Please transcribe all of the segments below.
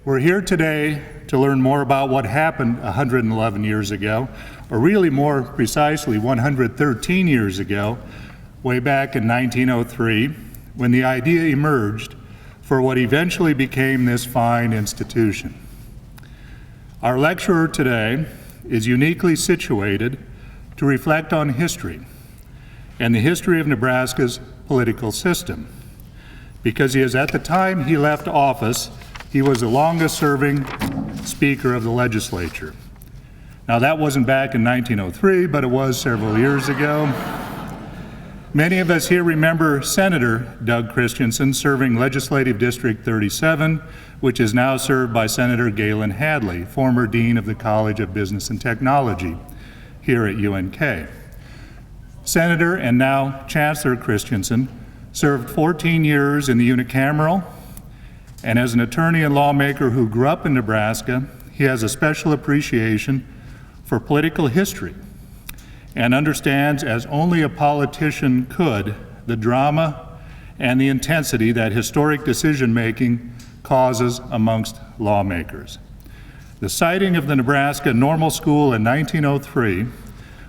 We're here today to learn more about what happened 111 years ago, or really more precisely 113 years ago, way back in 1903, when the idea emerged for what eventually became this fine institution. Our lecturer today is uniquely situated to reflect on history and the history of Nebraska's political system, because he is, at the time he left office, he was the longest-serving Speaker of the legislature. Now, that wasn't back in 1903, but it was several years ago. Many of us here remember Senator Doug Christensen serving Legislative District 37, which is now served by Senator Galen Hadley, former Dean of the College of Business and Technology here at UNK. Senator and now Chancellor Christensen served 14 years in the unicameral, and as an attorney and lawmaker who grew up in Nebraska, he has a special appreciation for political history and understands, as only a politician could, the drama and the intensity that historic decision-making causes amongst lawmakers. The siting of the Nebraska Normal School in 1903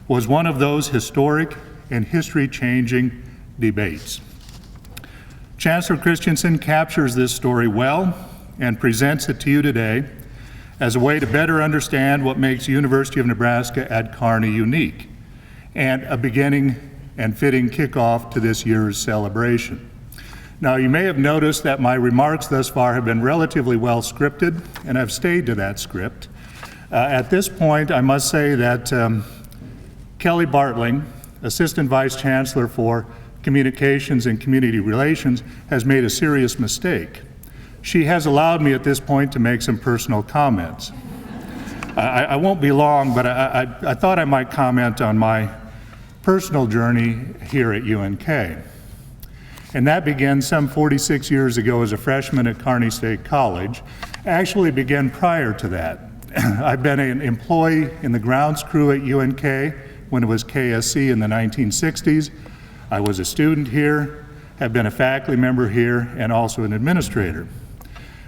was one of those historic and history-changing debates. Chancellor Christensen captures this story well and presents it to you today as a way to better understand what makes University of Nebraska at Kearney unique, and a beginning and fitting kickoff to this year's celebration. Now, you may have noticed that my remarks thus far have been relatively well scripted, and I've stayed to that script. At this point, I must say that Kelly Bartling, Assistant Vice Chancellor for Communications and Community Relations, has made a serious mistake. She has allowed me at this point to make some personal comments. I won't be long, but I thought I might comment on my personal journey here at UNK. And that began some 46 years ago as a freshman at Kearney State College. Actually began prior to that. I've been an employee in the grounds crew at UNK when it was KSC in the 1960s. I was a student here, have been a faculty member here, and also an administrator.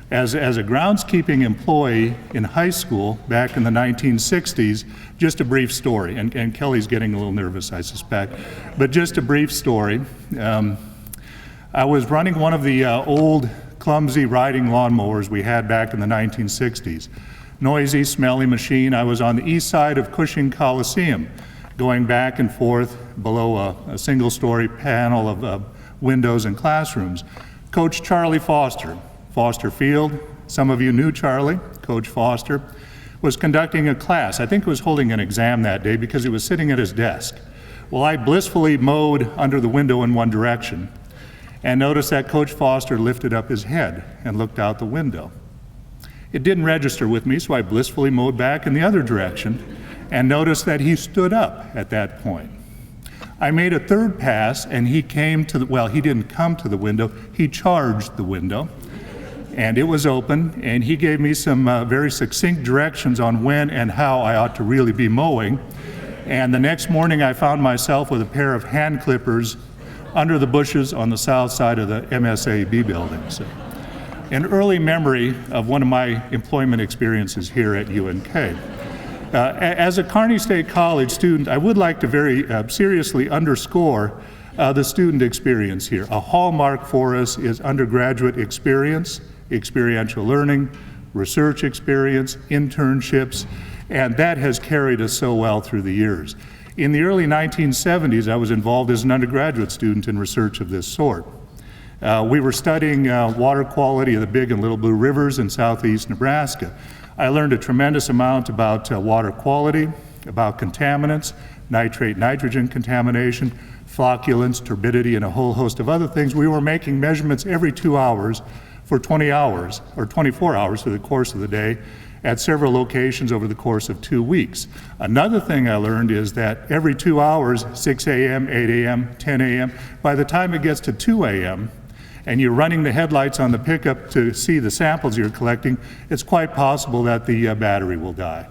As a groundskeeping employee in high school back in the 1960s, just a brief story, and Kelly's getting a little nervous, I suspect, but just a brief story. I was running one of the old clumsy riding lawnmowers we had back in the 1960s. Noisy, smelly machine. I was on the east side of Cushing Coliseum, going back and forth below a single-story panel of windows and classrooms. Coach Charlie Foster, Foster Field, some of you knew Charlie, Coach Foster, was conducting a class. I think he was holding an exam that day because he was sitting at his desk. Well, I blissfully mowed under the window in one direction and noticed that Coach Foster lifted up his head and looked out the window. It didn't register with me, so I blissfully mowed back in the other direction and noticed that he stood up at that point. I made a third pass and he came to the, well, he didn't come to the window, he charged the window, and it was open, and he gave me some very succinct directions on when and how I ought to really be mowing. And the next morning I found myself with a pair of hand clippers under the bushes on the south side of the MSAB building. So, an early memory of one of my employment experiences here at UNK. As a Kearney State College student, I would like to very seriously underscore the student experience here. A hallmark for us is undergraduate experience, experiential learning, research experience, internships, and that has carried us so well through the years. In the early 1970s, I was involved as an undergraduate student in research of this sort. We were studying water quality of the Big and Little Blue Rivers in southeast Nebraska. I learned a tremendous amount about water quality, about contaminants, nitrate, nitrogen contamination, flocculants, turbidity, and a whole host of other things. We were making measurements every 2 hours for 20 hours, or 24 hours through the course of the day, at several locations over the course of 2 weeks. Another thing I learned is that every 2 hours, 6 a.m., 8 a.m., 10 a.m., by the time it gets to 2 a.m., and you're running the headlights on the pickup to see the samples you're collecting, it's quite possible that the battery will die.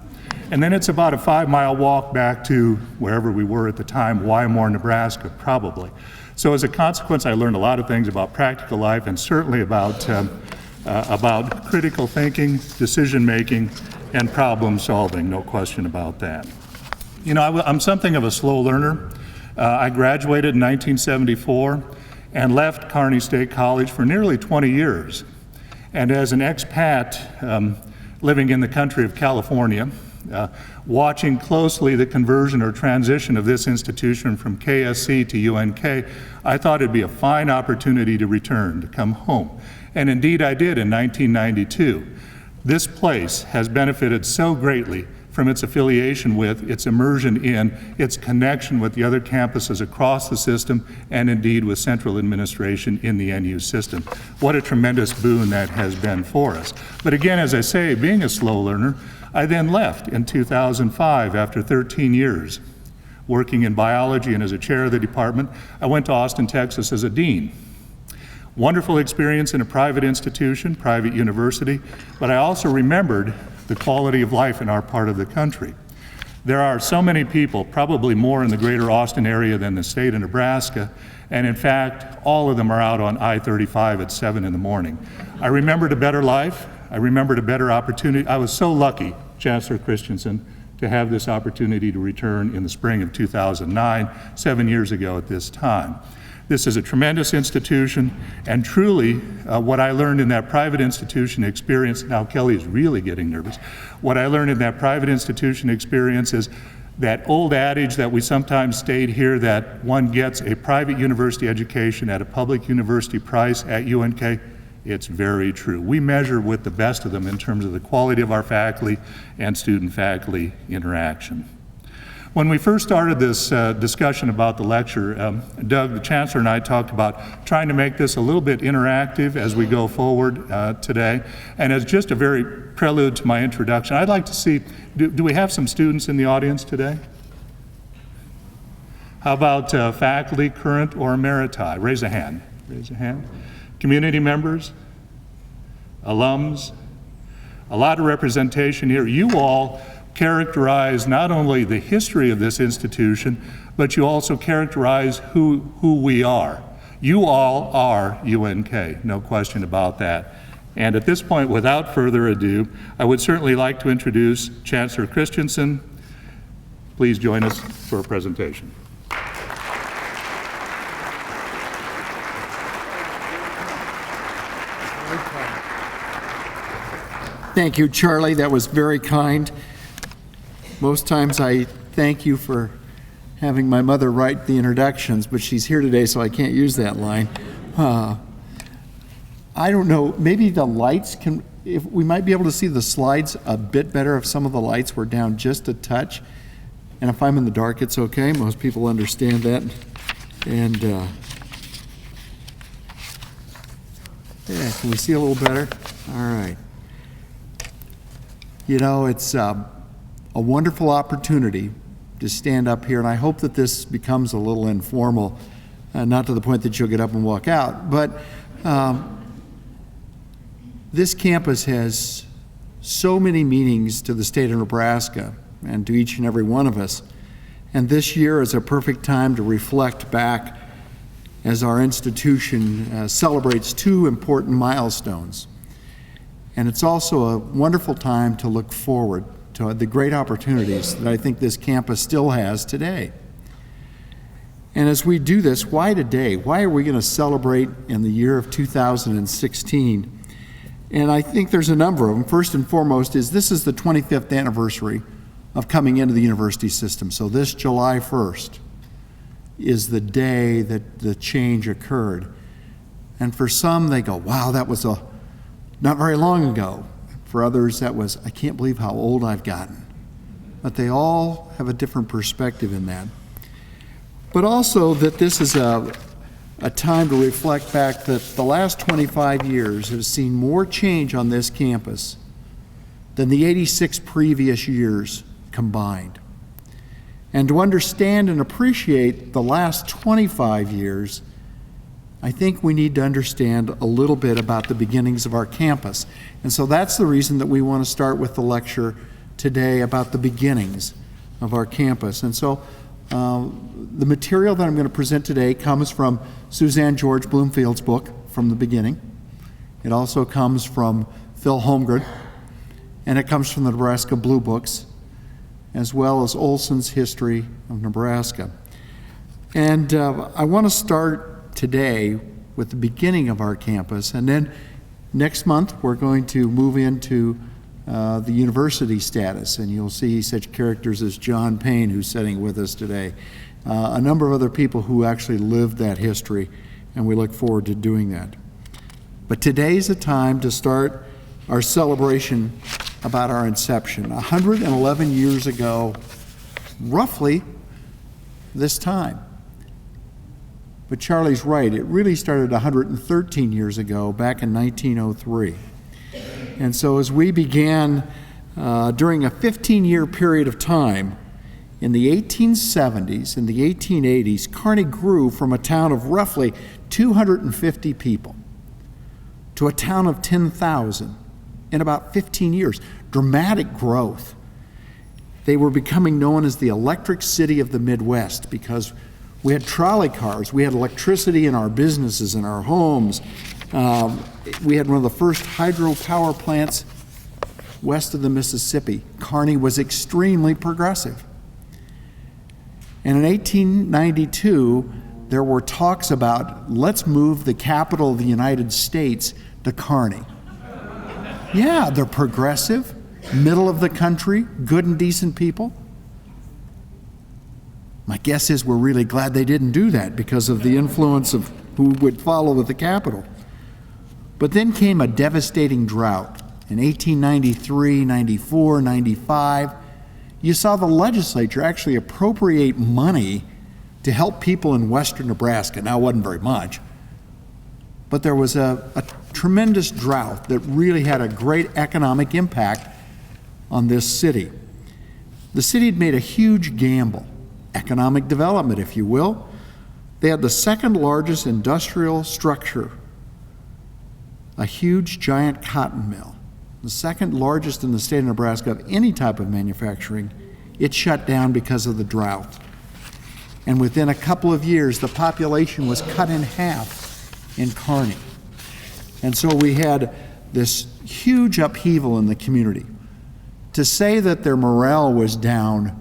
And then it's about a 5-mile walk back to wherever we were at the time, Wymore, Nebraska, probably. So as a consequence, I learned a lot of things about practical life and certainly about about critical thinking, decision-making, and problem-solving, no question about that. You know, I'm something of a slow learner. I graduated in 1974 and left Kearney State College for nearly 20 years. And as an expat living in the country of California, watching closely the conversion or transition of this institution from KSC to UNK, I thought it'd be a fine opportunity to return, to come home. And indeed I did in 1992. This place has benefited so greatly from its affiliation with, its immersion in, its connection with the other campuses across the system, and indeed with central administration in the NU system. What a tremendous boon that has been for us. But again, as I say, being a slow learner, I then left in 2005 after 13 years working in biology and as a chair of the department. I went to Austin, Texas as a dean. Wonderful experience in a private institution, private university, but I also remembered the quality of life in our part of the country. There are so many people, probably more in the greater Austin area than the state of Nebraska, and in fact, all of them are out on I-35 at 7 in the morning. I remembered a better life. I remembered a better opportunity. I was so lucky, Chancellor Christensen, to have this opportunity to return in the spring of 2009, 7 years ago at this time. This is a tremendous institution, and truly what I learned in that private institution experience, now Kelly is really getting nervous, what I learned in that private institution experience is that old adage that we sometimes state here, that one gets a private university education at a public university price at UNK, it's very true. We measure with the best of them in terms of the quality of our faculty and student-faculty interaction. When we first started this discussion about the lecture, Doug, the Chancellor, and I talked about trying to make this a little bit interactive as we go forward today. And as just a very prelude to my introduction, I'd like to see, do we have some students in the audience today? How about faculty, current or emeriti? Raise a hand. Raise a hand. Community members, alums, a lot of representation here. You all characterize not only the history of this institution, but you also characterize who we are. You all are UNK, no question about that. And at this point, without further ado, I would certainly like to introduce Chancellor Christensen. Please join us for a presentation. Thank you, Charlie. That was very kind. Most times I thank you for having my mother write the introductions, but she's here today, so I can't use that line. I don't know, maybe the lights if we might be able to see the slides a bit better if some of the lights were down just a touch. And if I'm in the dark, it's okay. Most people understand that. And yeah, can we see a little better? All right. You know, it's a wonderful opportunity to stand up here, and I hope that this becomes a little informal, not to the point that you'll get up and walk out, but this campus has so many meanings to the state of Nebraska and to each and every one of us, and this year is a perfect time to reflect back as our institution celebrates two important milestones. And it's also a wonderful time to look forward to the great opportunities that I think this campus still has today. And as we do this, why today? Why are we going to celebrate in the year of 2016? And I think there's a number of them. First and foremost is this is the 25th anniversary of coming into the university system. So this July 1st is the day that the change occurred. And for some, they go, wow, that was not very long ago. For others, that was, I can't believe how old I've gotten. But they all have a different perspective in that. But also that this is a time to reflect back that the last 25 years have seen more change on this campus than the 86 previous years combined. And to understand and appreciate the last 25 years, I think we need to understand a little bit about the beginnings of our campus. And so that's the reason that we want to start with the lecture today about the beginnings of our campus. And so the material that I'm going to present today comes from Suzanne George Bloomfield's book, From the Beginning. It also comes from Phil Holmgren, and it comes from the Nebraska Blue Books, as well as Olson's History of Nebraska. And I want to start today with the beginning of our campus, and then next month we're going to move into the university status, and you'll see such characters as John Payne, who's sitting with us today, a number of other people who actually lived that history, and we look forward to doing that. But today's a time to start our celebration about our inception. 111 years ago, roughly this time. But Charlie's right, it really started 113 years ago, back in 1903. And so as we began during a 15-year period of time, in the 1870s and the 1880s, Kearney grew from a town of roughly 250 people to a town of 10,000 in about 15 years. Dramatic growth. They were becoming known as the electric city of the Midwest because we had trolley cars, we had electricity in our businesses, in our homes. We had one of the first hydropower plants west of the Mississippi. Kearney was extremely progressive. And in 1892, there were talks about, let's move the capital of the United States to Kearney. Yeah, they're progressive, middle of the country, good and decent people. My guess is we're really glad they didn't do that because of the influence of who would follow with the capital. But then came a devastating drought in 1893, 94, 95. You saw the legislature actually appropriate money to help people in western Nebraska. Now, it wasn't very much, but there was a tremendous drought that really had a great economic impact on this city. The city had made a huge gamble, economic development, if you will. They had the second largest industrial structure, a huge giant cotton mill, the second largest in the state of Nebraska of any type of manufacturing. It shut down because of the drought. And within a couple of years, the population was cut in half in Kearney. And so we had this huge upheaval in the community. To say that their morale was down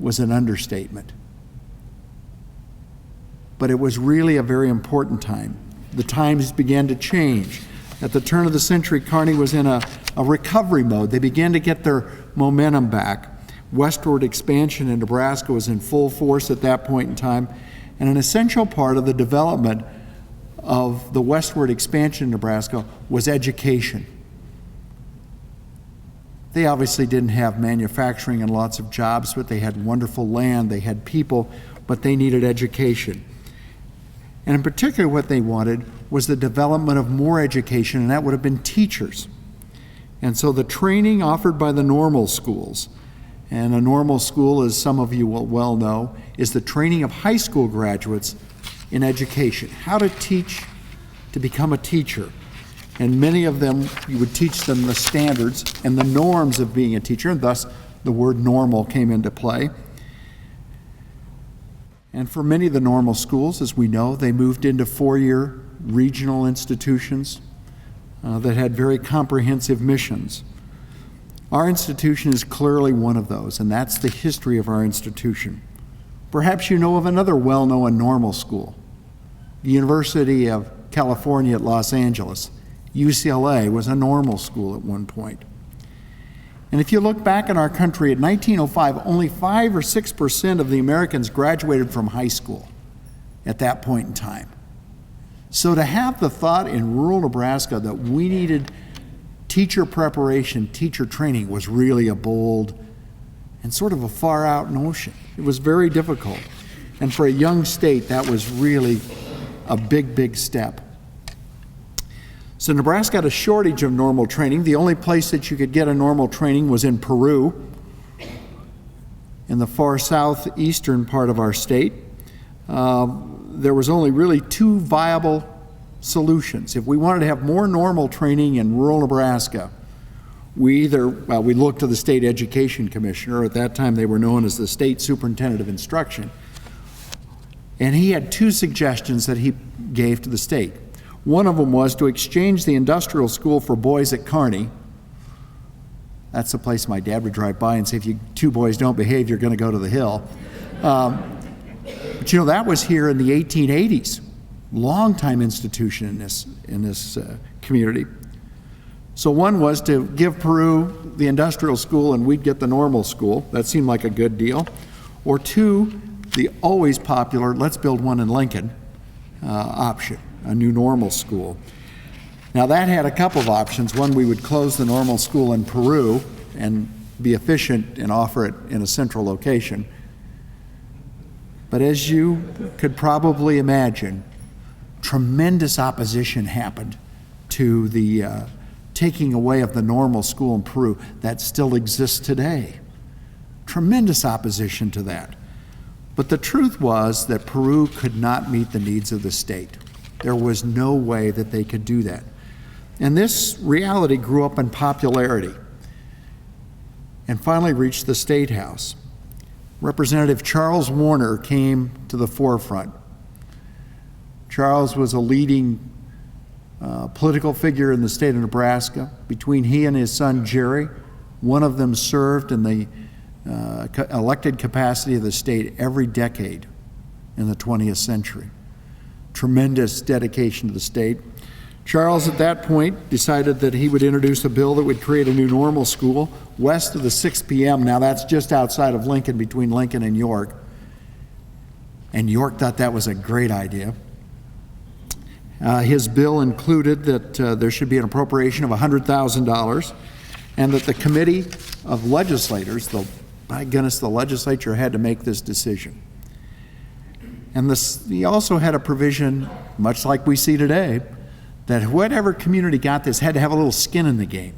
was an understatement. But it was really a very important time. The times began to change. At the turn of the century, Kearney was in a recovery mode. They began to get their momentum back. Westward expansion in Nebraska was in full force at that point in time, and an essential part of the development of the westward expansion in Nebraska was education. They obviously didn't have manufacturing and lots of jobs, but they had wonderful land, they had people, but they needed education. And in particular, what they wanted was the development of more education, and that would have been teachers. And so the training offered by the normal schools, and a normal school, as some of you will well know, is the training of high school graduates in education, how to teach to become a teacher. And many of them, you would teach them the standards and the norms of being a teacher, and thus the word normal came into play. And for many of the normal schools, as we know, they moved into four-year regional institutions that had very comprehensive missions. Our institution is clearly one of those, and that's the history of our institution. Perhaps you know of another well-known normal school, the University of California at Los Angeles. UCLA was a normal school at one point. And if you look back in our country, at 1905, only 5 or 6% of the Americans graduated from high school at that point in time. So to have the thought in rural Nebraska that we needed teacher preparation, teacher training was really a bold and sort of a far out notion. It was very difficult. And for a young state, that was really a big, big step. So Nebraska had a shortage of normal training. The only place that you could get a normal training was in Peru, in the far southeastern part of our state. There was only really two viable solutions. If we wanted to have more normal training in rural Nebraska, we looked to the State Education Commissioner. At that time, they were known as the State Superintendent of Instruction. And he had two suggestions that he gave to the state. One of them was to exchange the industrial school for boys at Kearney. That's the place my dad would drive by and say, if you two boys don't behave, you're going to go to the Hill. But you know, that was here in the 1880s. Long-time institution in this community. So one was to give Peru the industrial school and we'd get the normal school. That seemed like a good deal. Or two, the always popular, let's build one in Lincoln option, a new normal school. Now that had a couple of options. One, we would close the normal school in Peru and be efficient and offer it in a central location. But as you could probably imagine, tremendous opposition happened to the taking away of the normal school in Peru that still exists today. Tremendous opposition to that. But the truth was that Peru could not meet the needs of the state. There was no way that they could do that. And this reality grew up in popularity and finally reached the State House. Representative Charles Warner came to the forefront. Charles was a leading political figure in the state of Nebraska. Between he and his son Jerry, one of them served in the elected capacity of the state every decade in the 20th century. Tremendous dedication to the state. Charles, at that point, decided that he would introduce a bill that would create a new normal school west of the 6 p.m. Now, that's just outside of Lincoln, between Lincoln and York. And York thought that was a great idea. His bill included that there should be an appropriation of $100,000 and that the committee of legislators, my goodness, the legislature had to make this decision. And he also had a provision, much like we see today, that whatever community got this had to have a little skin in the game.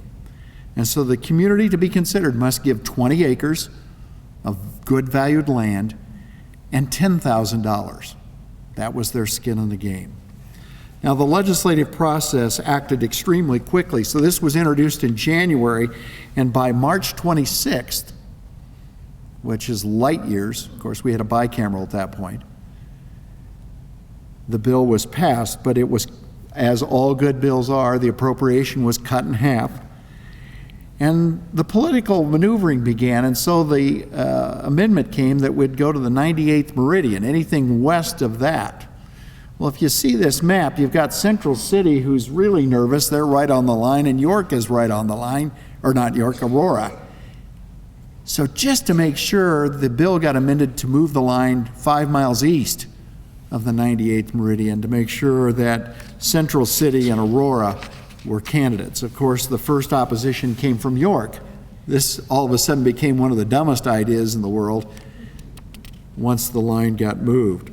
And so the community to be considered must give 20 acres of good valued land and $10,000. That was their skin in the game. Now, the legislative process acted extremely quickly. So this was introduced in January, and by March 26th, which is light years, of course we had a bicameral at that point, the bill was passed, but it was, as all good bills are, the appropriation was cut in half. And the political maneuvering began, and so the amendment came that would go to the 98th meridian, anything west of that. Well, if you see this map, you've got Central City, who's really nervous. They're right on the line, and York is right on the line, or not York, Aurora. So just to make sure, the bill got amended to move the line 5 miles east of the 98th meridian to make sure that Central City and Aurora were candidates. Of course, the first opposition came from York. This all of a sudden became one of the dumbest ideas in the world once the line got moved.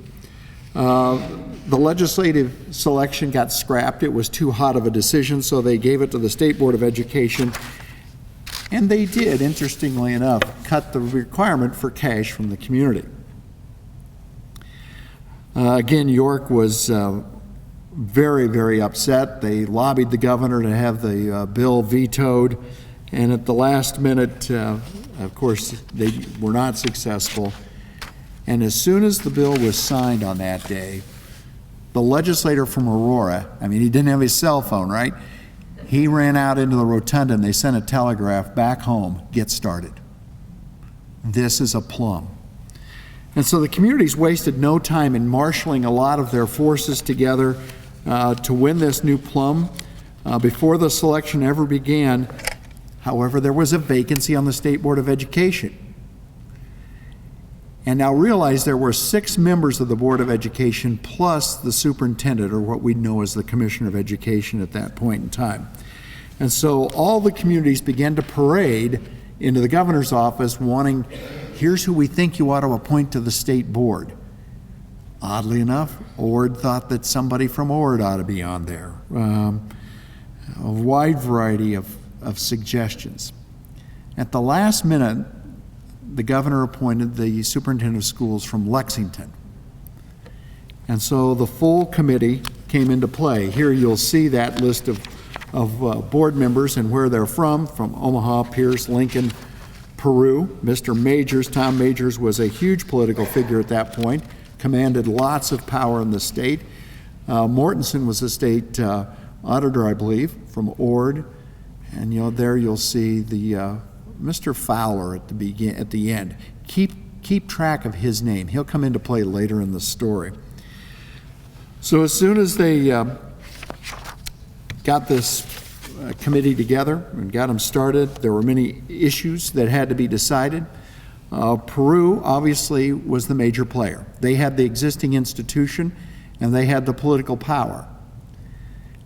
The legislative selection got scrapped. It was too hot of a decision, so they gave it to the State Board of Education. And they did, interestingly enough, cut the requirement for cash from the community. Again, York was very, very upset. They lobbied the governor to have the bill vetoed, and at the last minute, of course, they were not successful. And as soon as the bill was signed on that day, the legislator from Aurora, I mean, he didn't have his cell phone, right? He ran out into the rotunda and they sent a telegraph back home, get started. This is a plum. And so the communities wasted no time in marshaling a lot of their forces together to win this new plum. Before the selection ever began, however, there was a vacancy on the State Board of Education. And now realize there were 6 members of the Board of Education plus the superintendent, or what we know as the Commissioner of Education at that point in time. And so all the communities began to parade into the governor's office wanting, here's who we think you ought to appoint to the state board. Oddly enough, Ord thought that somebody from Ord ought to be on there. A wide variety of suggestions. At the last minute, the governor appointed the superintendent of schools from Lexington. And so the full committee came into play. Here you'll see that list of board members and where they're from Omaha, Pierce, Lincoln, Peru. Mr. Majors, Tom Majors, was a huge political figure at that point, commanded lots of power in the state. Mortensen was a state auditor, I believe, from Ord. And there you'll see the Mr. Fowler at the end. Keep track of his name. He'll come into play later in the story. So as soon as they got this committee together and got them started, there were many issues that had to be decided. Peru obviously was the major player. They had the existing institution and they had the political power.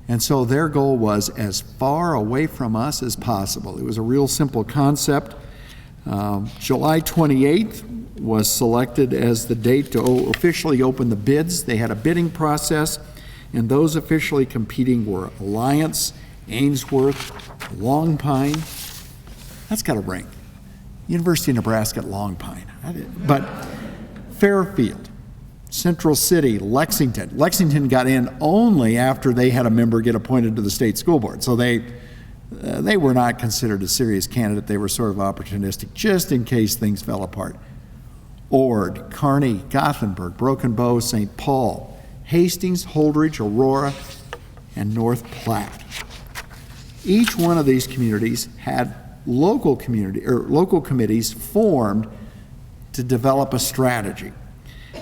And so their goal was as far away from us as possible. It was a real simple concept. July 28th was selected as the date to officially open the bids. They had a bidding process, and those officially competing were Alliance, Ainsworth, Long Pine. That's got a ring. University of Nebraska at Long Pine. But Fairfield, Central City, Lexington. Lexington got in only after they had a member get appointed to the state school board. So they were not considered a serious candidate. They were sort of opportunistic, just in case things fell apart. Ord, Kearney, Gothenburg, Broken Bow, St. Paul, Hastings, Holdridge, Aurora, and North Platte. Each one of these communities had local committees formed to develop a strategy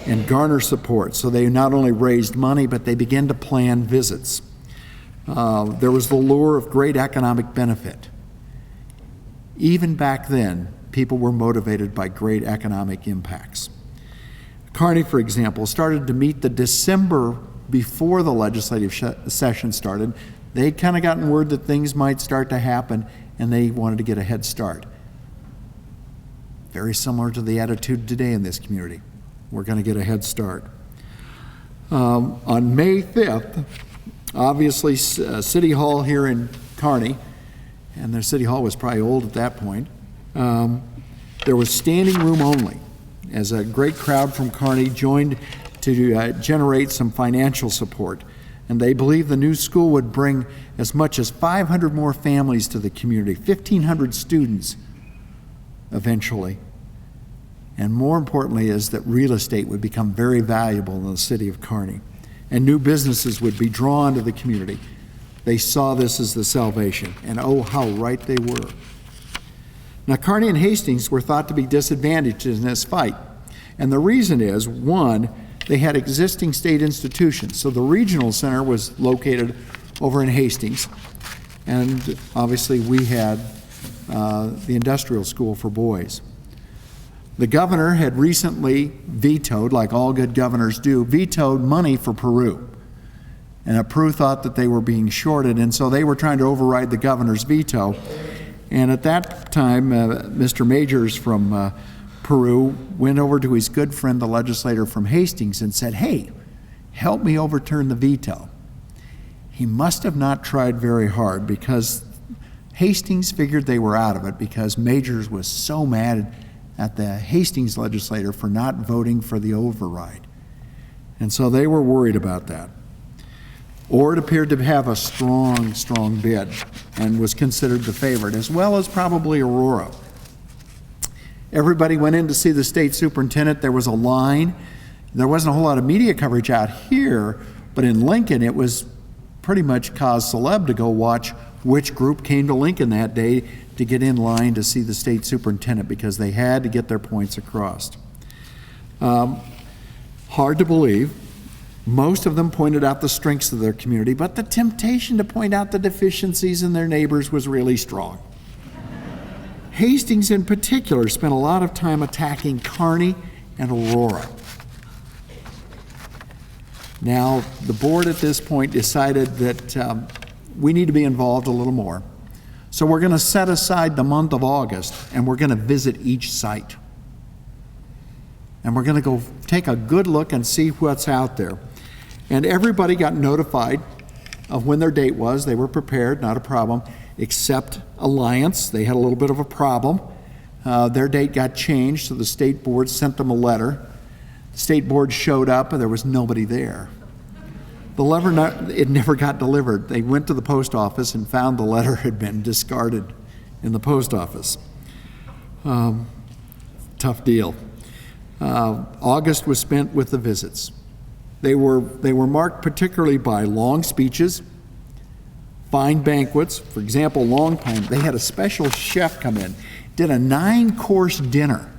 and garner support. So they not only raised money, but they began to plan visits. There was the lure of great economic benefit. Even back then, people were motivated by great economic impacts. Kearney, for example, started to meet the December before the legislative session started. They'd kind of gotten word that things might start to happen, and they wanted to get a head start. Very similar to the attitude today in this community. We're going to get a head start. On May 5th, obviously, City Hall here in Kearney, and their City Hall was probably old at that point, there was standing room only, as a great crowd from Kearney joined to generate some financial support. And they believed the new school would bring as much as 500 more families to the community, 1,500 students eventually. And more importantly is that real estate would become very valuable in the city of Kearney, and new businesses would be drawn to the community. They saw this as the salvation, and oh, how right they were. Now, Kearney and Hastings were thought to be disadvantaged in this fight, and the reason is, one, they had existing state institutions. So the regional center was located over in Hastings, and obviously we had the industrial school for boys. The governor had recently vetoed, like all good governors do, vetoed money for Peru. And Peru thought that they were being shorted, and so they were trying to override the governor's veto. And at that time, Mr. Majors from Peru went over to his good friend, the legislator from Hastings, and said, "Hey, help me overturn the veto." He must have not tried very hard, because Hastings figured they were out of it, because Majors was so mad at the Hastings legislator for not voting for the override. And so they were worried about that. Ord appeared to have a strong bid and was considered the favorite, as well as probably Aurora. Everybody went in to see the state superintendent. There was a line. There wasn't a whole lot of media coverage out here, but in Lincoln it was pretty much cause celeb to go watch which group came to Lincoln that day to get in line to see the state superintendent, because they had to get their points across. Hard to believe. Most of them pointed out the strengths of their community, but the temptation to point out the deficiencies in their neighbors was really strong. Hastings in particular spent a lot of time attacking Kearney and Aurora. Now, the board at this point decided that we need to be involved a little more. So we're going to set aside the month of August, and we're going to visit each site. And we're going to go take a good look and see what's out there. And everybody got notified of when their date was. They were prepared, not a problem, except Alliance. They had a little bit of a problem. Their date got changed, so the state board sent them a letter. The state board showed up, and there was nobody there. The letter, it never got delivered. They went to the post office and found the letter had been discarded in the post office. Tough deal. August was spent with the visits. They were marked particularly by long speeches, fine banquets. For example, Long Pine, they had a special chef come in, did a 9-course dinner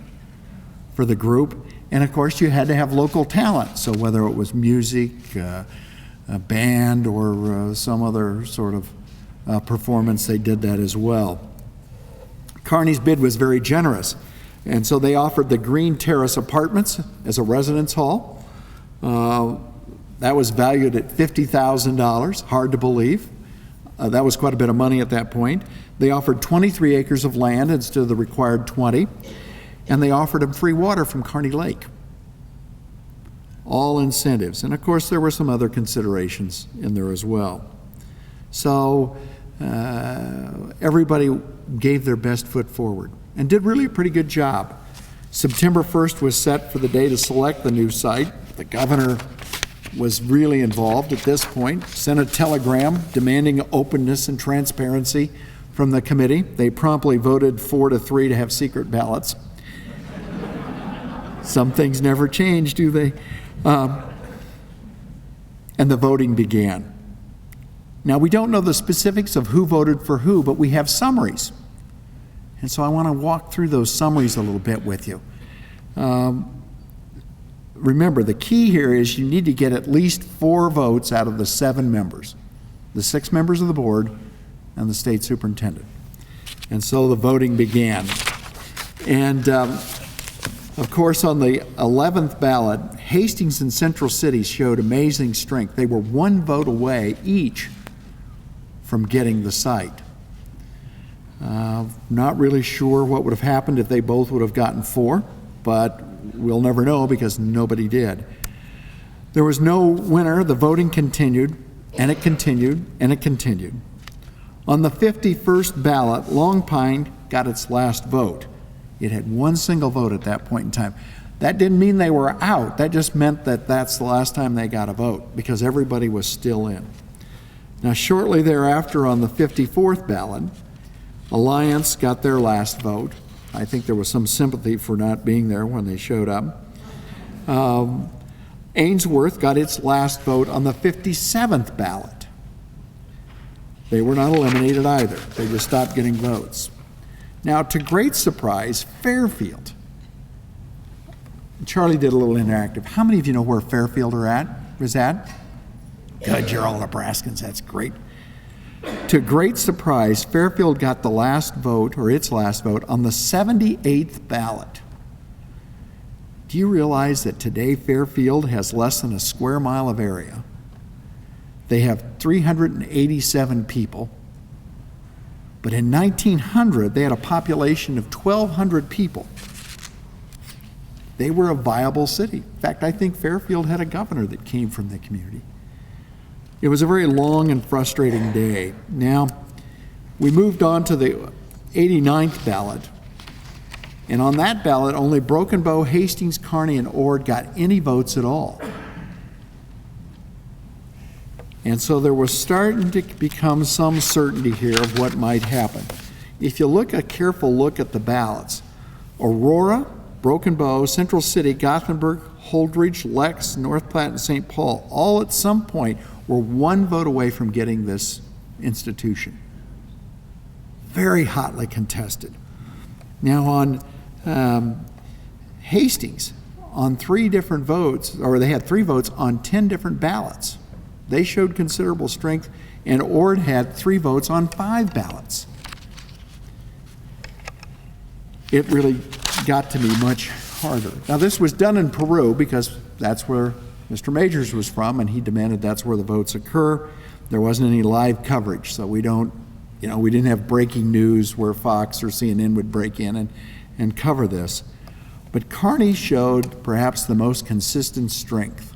for the group, and of course you had to have local talent. So whether it was music, a band, or some other sort of performance, they did that as well. Kearney's bid was very generous, and so they offered the Green Terrace Apartments as a residence hall. That was valued at $50,000, hard to believe. That was quite a bit of money at that point. They offered 23 acres of land instead of the required 20, and they offered them free water from Kearney Lake. All incentives. And of course, there were some other considerations in there as well. So everybody gave their best foot forward and did really a pretty good job. September 1st was set for the day to select the new site. The governor was really involved at this point, sent a telegram demanding openness and transparency from the committee. They promptly voted 4-3 to have secret ballots. Some things never change, do they? And the voting began. Now, we don't know the specifics of who voted for who, but we have summaries. And so I want to walk through those summaries a little bit with you. Remember, the key here is you need to get at least 4 votes out of the 7 members, the 6 members of the board and the state superintendent. And so the voting began. And of course, on the 11th ballot, Hastings and Central City showed amazing strength. They were 1 vote away each from getting the site. Not really sure what would have happened if they both would have gotten 4, but we'll never know because nobody did. There was no winner. The voting continued, and it continued, and it continued. On the 51st ballot, Long Pine got its last vote. It had 1 single vote at that point in time. That didn't mean they were out. That just meant that that's the last time they got a vote because everybody was still in. Now, shortly thereafter, on the 54th ballot, Alliance got their last vote. I think there was some sympathy for not being there when they showed up. Ainsworth got its last vote on the 57th ballot. They were not eliminated either. They just stopped getting votes. Now, to great surprise, Fairfield. Charlie did a little interactive. How many of you know where Fairfield is at? Good, you're all Nebraskans. That's great. To great surprise, Fairfield got the last vote, or its last vote, on the 78th ballot. Do you realize that today Fairfield has less than a square mile of area? They have 387 people. But in 1900, they had a population of 1,200 people. They were a viable city. In fact, I think Fairfield had a governor that came from the community. It was a very long and frustrating day. Now, we moved on to the 89th ballot. And on that ballot, only Broken Bow, Hastings, Kearney, and Ord got any votes at all. And so there was starting to become some certainty here of what might happen. If you look a careful look at the ballots, Aurora, Broken Bow, Central City, Gothenburg, Holdridge, Lex, North Platte, and St. Paul, all at some point were 1 vote away from getting this institution. Very hotly contested. Now on Hastings, on 3 different votes, or they had 3 votes on 10 different ballots. They showed considerable strength, and Ord had 3 votes on 5 ballots. It really got to be much harder. Now, this was done in Peru because that's where Mr. Majors was from, and he demanded that's where the votes occur. There wasn't any live coverage, so we didn't have breaking news where Fox or CNN would break in and cover this. But Kearney showed perhaps the most consistent strength.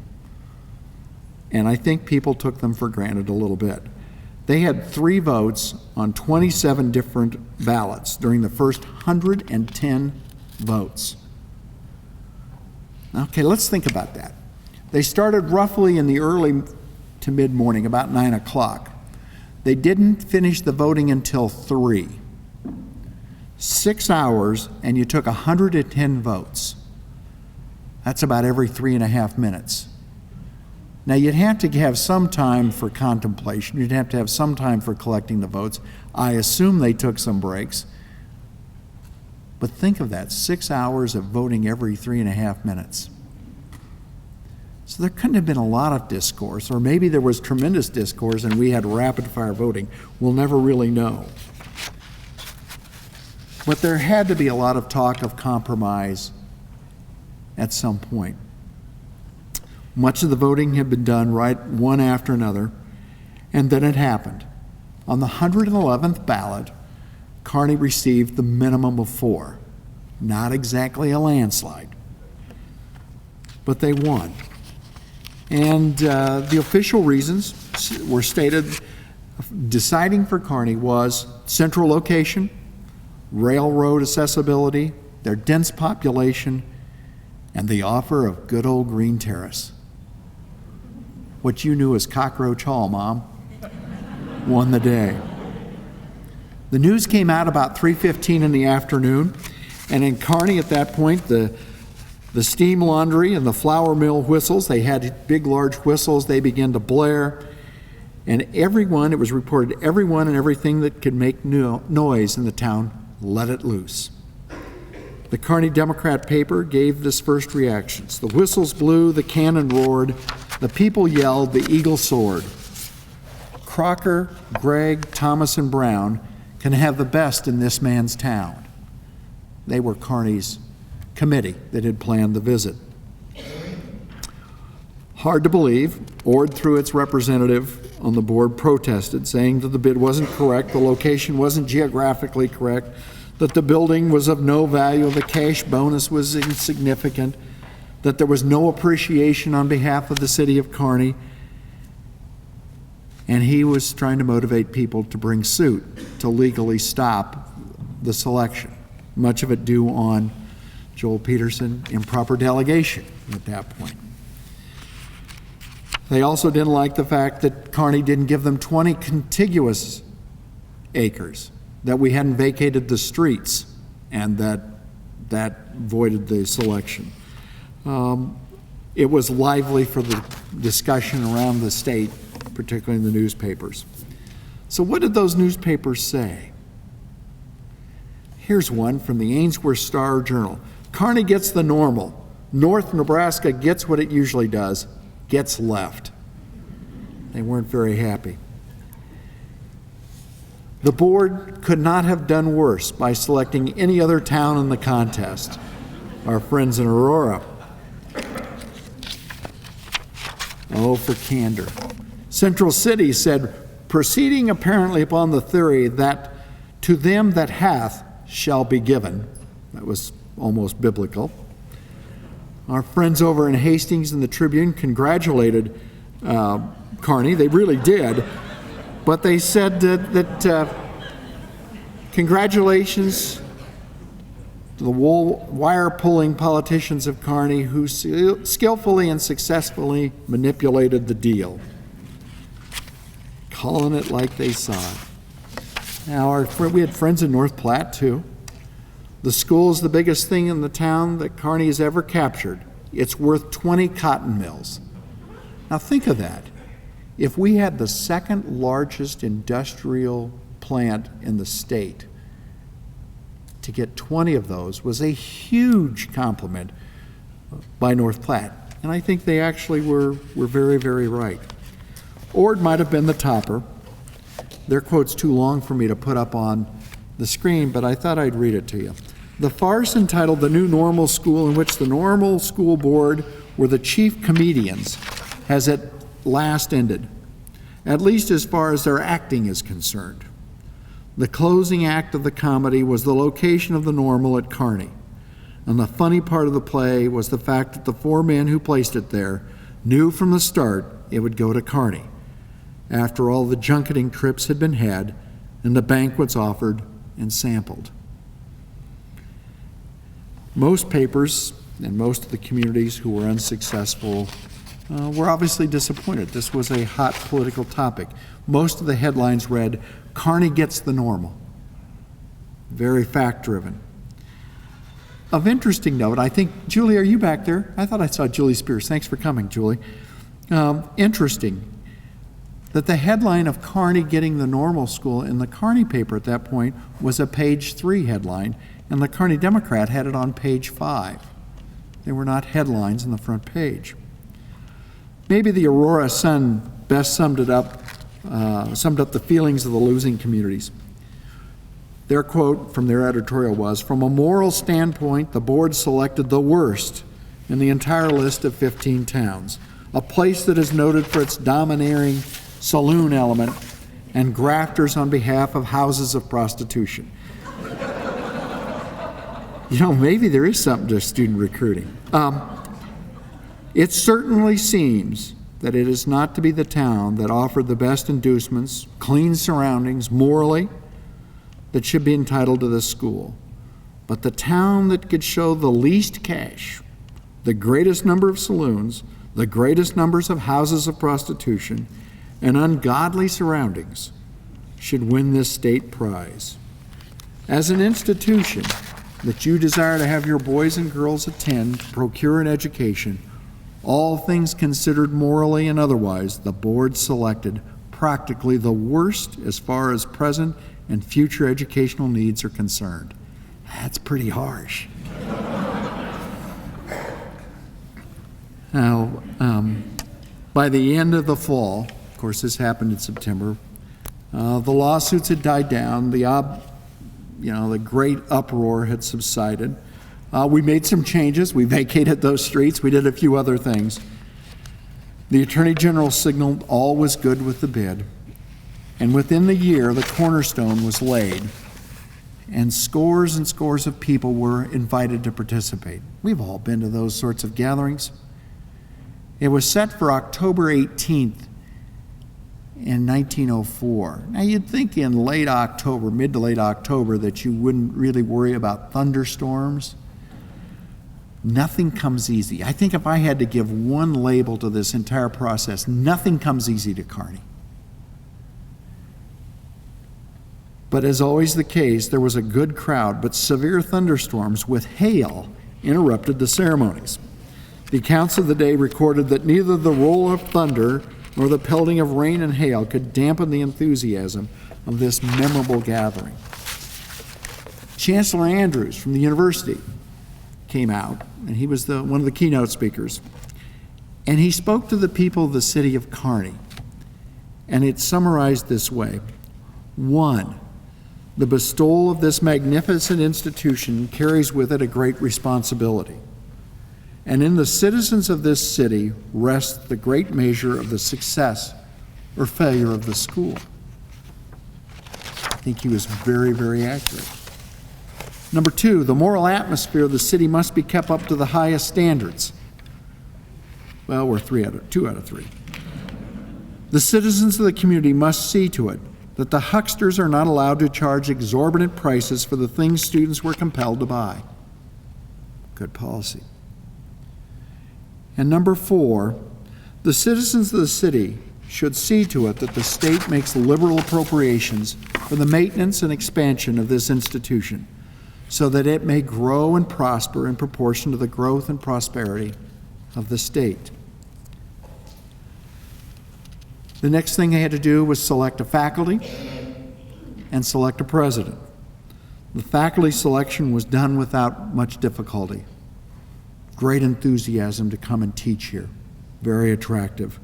And I think people took them for granted a little bit. They had 3 votes on 27 different ballots during the first 110 votes. Okay, let's think about that. They started roughly in the early to mid-morning, about 9 o'clock. They didn't finish the voting until 3. 6 hours, and you took 110 votes. That's about every 3.5 minutes. Now, you'd have to have some time for contemplation. You'd have to have some time for collecting the votes. I assume they took some breaks. But think of that, 6 hours of voting every 3.5 minutes. So there couldn't have been a lot of discourse, or maybe there was tremendous discourse and we had rapid-fire voting. We'll never really know. But there had to be a lot of talk of compromise at some point. Much of the voting had been done right one after another, and then it happened. On the 111th ballot, Kearney received the minimum of 4. Not exactly a landslide, but they won. And the official reasons were stated. Deciding for Kearney was central location, railroad accessibility, their dense population, and the offer of good old Green Terrace. What you knew as Cockroach Hall, Mom, won the day. The news came out about 3:15 in the afternoon, and in Kearney at that point, the steam laundry and the flour mill whistles, they had big, large whistles, they began to blare, and everyone, it was reported, everyone and everything that could make noise in the town let it loose. The Kearney Democrat paper gave this first reactions. The whistles blew, the cannon roared, the people yelled, the eagle soared. Crocker, Gregg, Thomas, and Brown can have the best in this man's town. They were Kearney's committee that had planned the visit. Hard to believe, Ord, through its representative on the board, protested, saying that the bid wasn't correct, the location wasn't geographically correct, that the building was of no value, the cash bonus was insignificant, that there was no appreciation on behalf of the city of Kearney, and he was trying to motivate people to bring suit to legally stop the selection, much of it due on Joel Peterson improper delegation at that point. They also didn't like the fact that Kearney didn't give them 20 contiguous acres, that we hadn't vacated the streets, and that voided the selection. It was lively for the discussion around the state, particularly in the newspapers. So what did those newspapers say? Here's one from the Ainsworth Star-Journal. Kearney gets the normal. North Nebraska gets what it usually does, gets left. They weren't very happy. The board could not have done worse by selecting any other town in the contest. Our friends in Aurora. Oh, for candor. Central City said, proceeding apparently upon the theory that to them that hath shall be given. That was almost biblical. Our friends over in Hastings and the Tribune congratulated Kearney. They really did. But they said that congratulations to the wire-pulling politicians of Kearney who skillfully and successfully manipulated the deal. Calling it like they saw it. Now, we had friends in North Platte, too. The school is the biggest thing in the town that Kearney has ever captured. It's worth 20 cotton mills. Now, think of that. If we had the second largest industrial plant in the state, to get 20 of those was a huge compliment by North Platte. And I think they actually were very, very right. Ord might have been the topper. Their quote's too long for me to put up on the screen, but I thought I'd read it to you. The farce entitled The New Normal School, in which the Normal School Board were the chief comedians, has at last ended, at least as far as their acting is concerned. The closing act of the comedy was the location of the Normal at Kearney, and the funny part of the play was the fact that the 4 men who placed it there knew from the start it would go to Kearney, after all the junketing trips had been had and the banquets offered and sampled. Most papers and most of the communities who were unsuccessful were obviously disappointed. This was a hot political topic. Most of the headlines read, Kearney gets the normal. Very fact-driven. Of interesting note, I think, Julie, are you back there? I thought I saw Julie Spears. Thanks for coming, Julie. Interesting that the headline of Kearney getting the normal school in the Kearney paper at that point was a page 3 headline, and the Kearney Democrat had it on page 5. They were not headlines on the front page. Maybe the Aurora Sun best summed up the feelings of the losing communities. Their quote from their editorial was, "From a moral standpoint, the board selected the worst in the entire list of 15 towns, a place that is noted for its domineering saloon element and grafters on behalf of houses of prostitution." Maybe there is something to student recruiting. It certainly seems that it is not to be the town that offered the best inducements, clean surroundings, morally, that should be entitled to this school, but the town that could show the least cash, the greatest number of saloons, the greatest numbers of houses of prostitution, and ungodly surroundings should win this state prize. As an institution that you desire to have your boys and girls attend to procure an education, all things considered morally and otherwise, the board selected practically the worst as far as present and future educational needs are concerned. That's pretty harsh. Now, by the end of the fall, of course this happened in September, the lawsuits had died down, the great uproar had subsided. We made some changes. We vacated those streets. We did a few other things. The Attorney General signaled all was good with the bid. And within the year, the cornerstone was laid, and scores of people were invited to participate. We've all been to those sorts of gatherings. It was set for October 18th in 1904. Now, you'd think in late October, mid to late October, that you wouldn't really worry about thunderstorms. Nothing comes easy. I think if I had to give one label to this entire process, nothing comes easy to Kearney. But as always the case, there was a good crowd, but severe thunderstorms with hail interrupted the ceremonies. The accounts of the day recorded that neither the roll of thunder nor the pelting of rain and hail could dampen the enthusiasm of this memorable gathering. Chancellor Andrews from the university came out, and he was one of the keynote speakers. And he spoke to the people of the city of Kearney, and it's summarized this way. 1, the bestowal of this magnificent institution carries with it a great responsibility. And in the citizens of this city rests the great measure of the success or failure of the school. I think he was very, very accurate. Number 2, the moral atmosphere of the city must be kept up to the highest standards. Well, we're 2 out of 3. The citizens of the community must see to it that the hucksters are not allowed to charge exorbitant prices for the things students were compelled to buy. Good policy. And number 4, the citizens of the city should see to it that the state makes liberal appropriations for the maintenance and expansion of this institution, so that it may grow and prosper in proportion to the growth and prosperity of the state. The next thing they had to do was select a faculty and select a president. The faculty selection was done without much difficulty. Great enthusiasm to come and teach here, very attractive,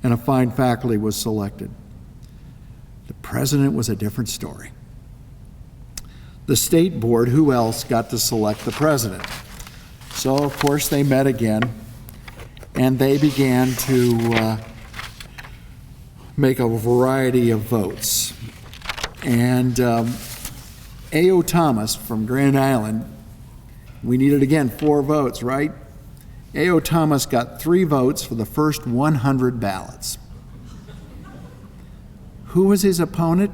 and a fine faculty was selected. The president was a different story. The state board, who else got to select the president? So, of course, they met again, and they began to make a variety of votes. And A.O. Thomas from Grand Island, we needed again 4 votes, right? A.O. Thomas got 3 votes for the first 100 ballots. Who was his opponent?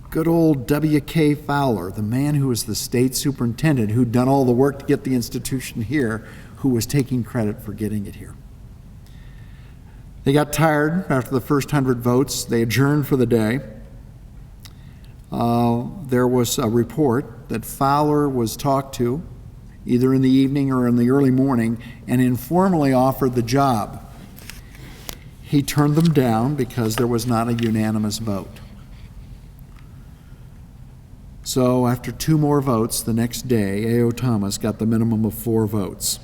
Good old W.K. Fowler, the man who was the state superintendent, who'd done all the work to get the institution here, who was taking credit for getting it here. They got tired after the first 100 votes. They adjourned for the day. There was a report that Fowler was talked to either in the evening or in the early morning and informally offered the job He turned them down because there was not a unanimous vote. So after 2 more votes the next day, A.O. Thomas got the minimum of 4 votes.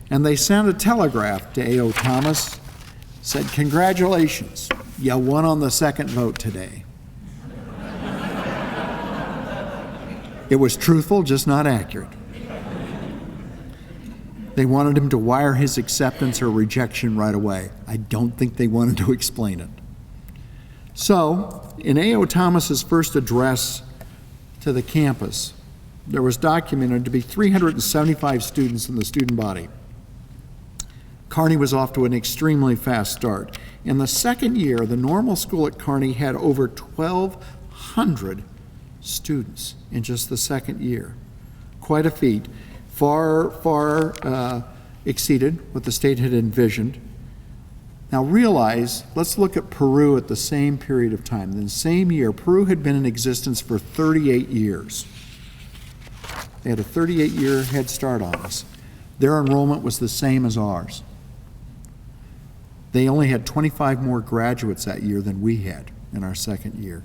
And they sent a telegraph to A.O. Thomas, said, "Congratulations, you won on the second vote today." It was truthful, just not accurate. They wanted him to wire his acceptance or rejection right away. I don't think they wanted to explain it. So, in A.O. Thomas's first address to the campus, there was documented to be 375 students in the student body. Kearney was off to an extremely fast start. In the second year, the normal school at Kearney had over 1,200 students in just the second year. Quite a feat. Far exceeded what the state had envisioned. Now realize, let's look at Peru at the same period of time. In the same year, Peru had been in existence for 38 years. They had a 38-year head start on us. Their enrollment was the same as ours. They only had 25 more graduates that year than we had in our second year.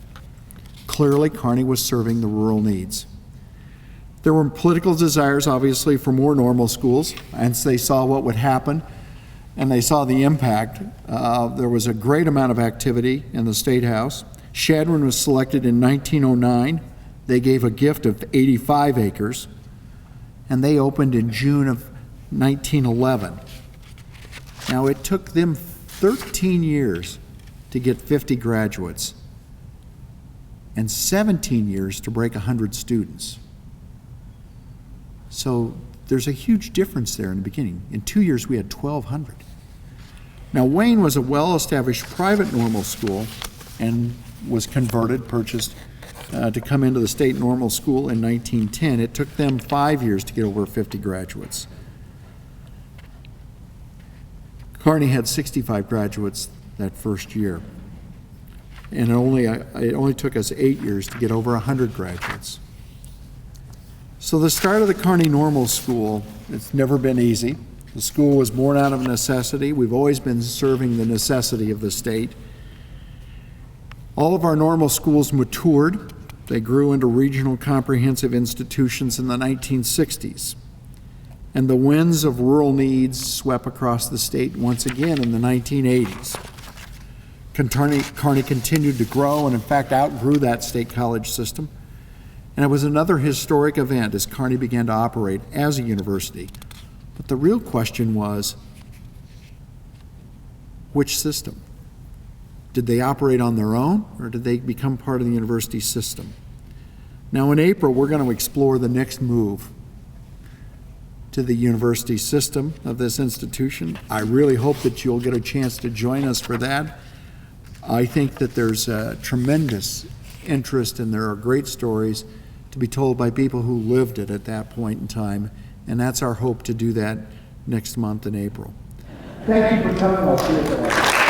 Clearly, Kearney was serving the rural needs. There were political desires, obviously, for more normal schools, and they saw what would happen, and they saw the impact. There was a great amount of activity in the State House. Chadron was selected in 1909. They gave a gift of 85 acres, and they opened in June of 1911. Now, it took them 13 years to get 50 graduates and 17 years to break 100 students. So there's a huge difference there in the beginning. In 2 years, we had 1,200. Now, Wayne was a well-established private normal school and was purchased to come into the state normal school in 1910. It took them 5 years to get over 50 graduates. Kearney had 65 graduates that first year. And it only took us 8 years to get over 100 graduates. So the start of the Kearney Normal School, it's never been easy. The school was born out of necessity. We've always been serving the necessity of the state. All of our normal schools matured. They grew into regional comprehensive institutions in the 1960s. And the winds of rural needs swept across the state once again in the 1980s. Kearney continued to grow and, in fact, outgrew that state college system. And it was another historic event as Kearney began to operate as a university. But the real question was, which system? Did they operate on their own, or did they become part of the university system? Now, in April, we're going to explore the next move to the university system of this institution. I really hope that you'll get a chance to join us for that. I think that there's a tremendous interest, and there are great stories to be told by people who lived it at that point in time, and that's our hope to do that next month in April. Thank you for coming. I'll see you at the